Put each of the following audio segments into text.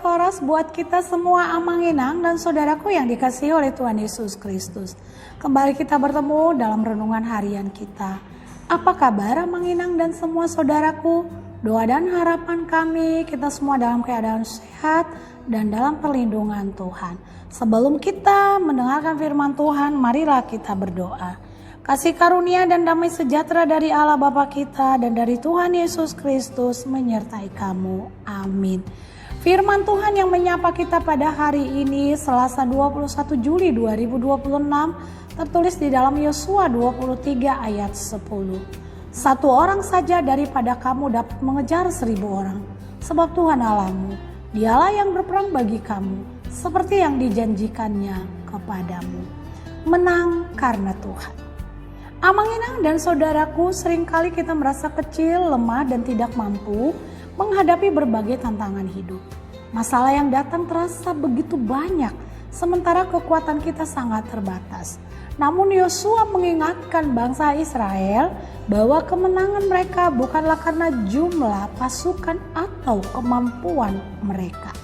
koras buat kita semua Amanginang dan saudaraku yang dikasihi oleh Tuhan Yesus Kristus. Kembali kita bertemu dalam renungan harian kita. Apa kabar Amanginang dan semua saudaraku? Doa dan harapan kami kita semua dalam keadaan sehat dan dalam perlindungan Tuhan. Sebelum kita mendengarkan firman Tuhan, marilah kita berdoa. Kasih karunia dan damai sejahtera dari Allah Bapa kita dan dari Tuhan Yesus Kristus menyertai kamu. Amin. Firman Tuhan yang menyapa kita pada hari ini Selasa 21 Juli 2026 tertulis di dalam Yosua 23 ayat 10. Satu orang saja daripada kamu dapat mengejar 1000 orang, sebab Tuhan Allahmu, dialah yang berperang bagi kamu, seperti yang dijanjikannya kepadamu. Menang karena Tuhan. Amanginang dan saudaraku, seringkali kita merasa kecil, lemah dan tidak mampu menghadapi berbagai tantangan hidup. Masalah yang datang terasa begitu banyak, sementara kekuatan kita sangat terbatas. Namun Yosua mengingatkan bangsa Israel bahwa kemenangan mereka bukanlah karena jumlah pasukan atau kemampuan mereka,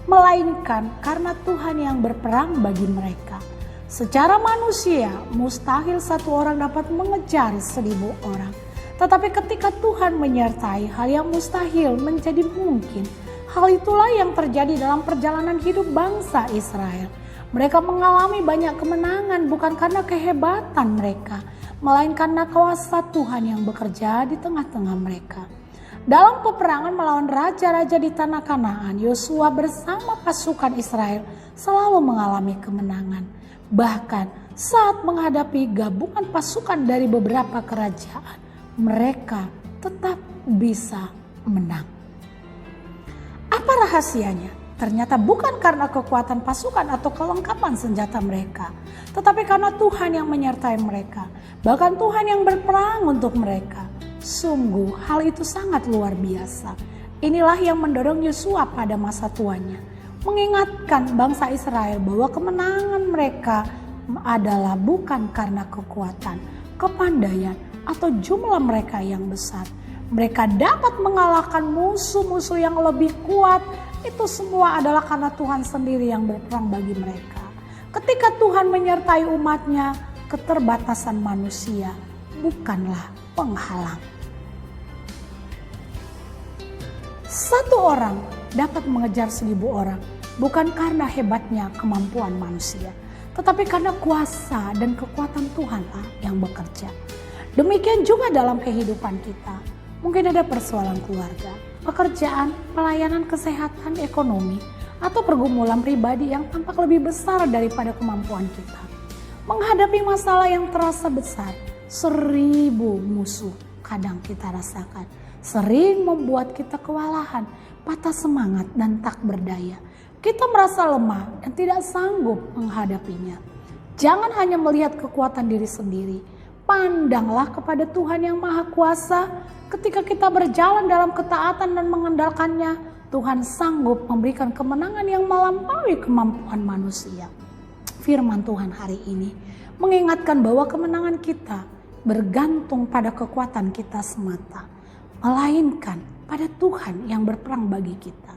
melainkan karena Tuhan yang berperang bagi mereka. Secara manusia, mustahil satu orang dapat mengejar 1000 orang. Tetapi ketika Tuhan menyertai, hal yang mustahil menjadi mungkin. Hal itulah yang terjadi dalam perjalanan hidup bangsa Israel. Mereka mengalami banyak kemenangan bukan karena kehebatan mereka, melainkan karena kuasa Tuhan yang bekerja di tengah-tengah mereka. Dalam peperangan melawan raja-raja di tanah Kanaan, Yosua bersama pasukan Israel selalu mengalami kemenangan. Bahkan saat menghadapi gabungan pasukan dari beberapa kerajaan, mereka tetap bisa menang. Apa rahasianya? Ternyata bukan karena kekuatan pasukan atau kelengkapan senjata mereka, tetapi karena Tuhan yang menyertai mereka. Bahkan Tuhan yang berperang untuk mereka. Sungguh hal itu sangat luar biasa. Inilah yang mendorong Yosua pada masa tuanya, mengingatkan bangsa Israel bahwa kemenangan mereka adalah bukan karena kekuatan, kepandaian, atau jumlah mereka yang besar. Mereka dapat mengalahkan musuh-musuh yang lebih kuat. Itu semua adalah karena Tuhan sendiri yang berperang bagi mereka. Ketika Tuhan menyertai umatnya, keterbatasan manusia bukanlah penghalang. Satu orang dapat mengejar 1000 orang bukan karena hebatnya kemampuan manusia, tetapi karena kuasa dan kekuatan Tuhanlah yang bekerja. Demikian juga dalam kehidupan kita. Mungkin ada persoalan keluarga, pekerjaan, pelayanan kesehatan, ekonomi, atau pergumulan pribadi yang tampak lebih besar daripada kemampuan kita. Menghadapi masalah yang terasa besar, 1000 musuh kadang kita rasakan. Sering membuat kita kewalahan, patah semangat dan tak berdaya. Kita merasa lemah dan tidak sanggup menghadapinya. Jangan hanya melihat kekuatan diri sendiri. Pandanglah kepada Tuhan yang Maha Kuasa. Ketika kita berjalan dalam ketaatan dan mengandalkannya, Tuhan sanggup memberikan kemenangan yang melampaui kemampuan manusia. Firman Tuhan hari ini mengingatkan bahwa kemenangan kita bergantung pada kekuatan kita semata, melainkan pada Tuhan yang berperang bagi kita.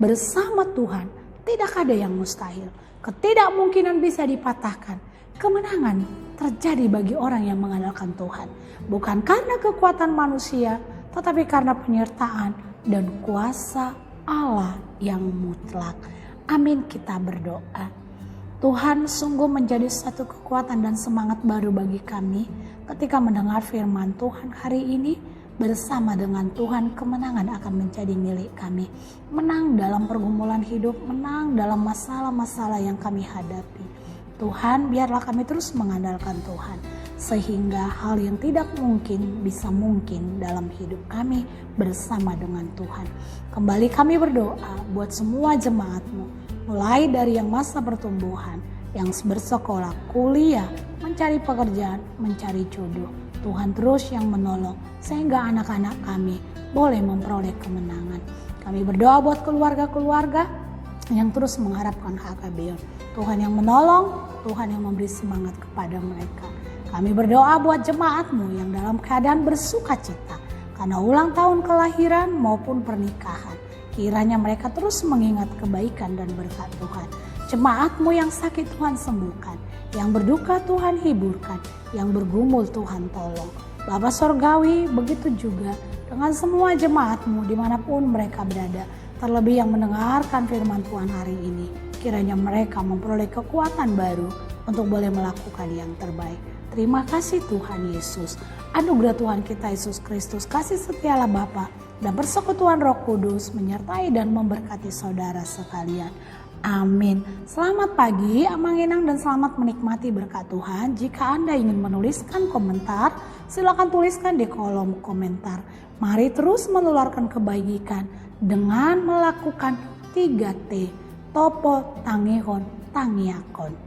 Bersama Tuhan tidak ada yang mustahil. Ketidakmungkinan bisa dipatahkan. Kemenangan terjadi bagi orang yang mengandalkan Tuhan. Bukan karena kekuatan manusia, tetapi karena penyertaan dan kuasa Allah yang mutlak. Amin, kita berdoa. Tuhan sungguh menjadi satu kekuatan dan semangat baru bagi kami ketika mendengar firman Tuhan hari ini. Bersama dengan Tuhan, kemenangan akan menjadi milik kami. Menang dalam pergumulan hidup, menang dalam masalah-masalah yang kami hadapi. Tuhan, biarlah kami terus mengandalkan Tuhan, sehingga hal yang tidak mungkin bisa mungkin dalam hidup kami bersama dengan Tuhan. Kembali kami berdoa buat semua jemaat-Mu, mulai dari yang masa pertumbuhan, yang bersekolah, kuliah, mencari pekerjaan, mencari jodoh. Tuhan terus yang menolong sehingga anak-anak kami boleh memperoleh kemenangan. Kami berdoa buat keluarga-keluarga yang terus mengharapkan HKBN. Tuhan yang menolong, Tuhan yang memberi semangat kepada mereka. Kami berdoa buat jemaat-Mu yang dalam keadaan bersuka cita karena ulang tahun kelahiran maupun pernikahan. Kiranya mereka terus mengingat kebaikan dan berkat Tuhan. Jemaat-Mu yang sakit Tuhan sembuhkan, yang berduka Tuhan hiburkan, yang bergumul Tuhan tolong. Bapa Sorgawi, begitu juga dengan semua jemaat-Mu dimanapun mereka berada. Terlebih yang mendengarkan firman Tuhan hari ini. Kiranya mereka memperoleh kekuatan baru untuk boleh melakukan yang terbaik. Terima kasih Tuhan Yesus. Anugerah Tuhan kita Yesus Kristus, kasih setialah Bapa dan persekutuan Roh Kudus menyertai dan memberkati saudara sekalian. Amin. Selamat pagi, Amanginang, dan selamat menikmati berkat Tuhan. Jika Anda ingin menuliskan komentar, silakan tuliskan di kolom komentar. Mari terus menularkan kebaikan dengan melakukan 3T. Topo, Tangihon, Tangiakon.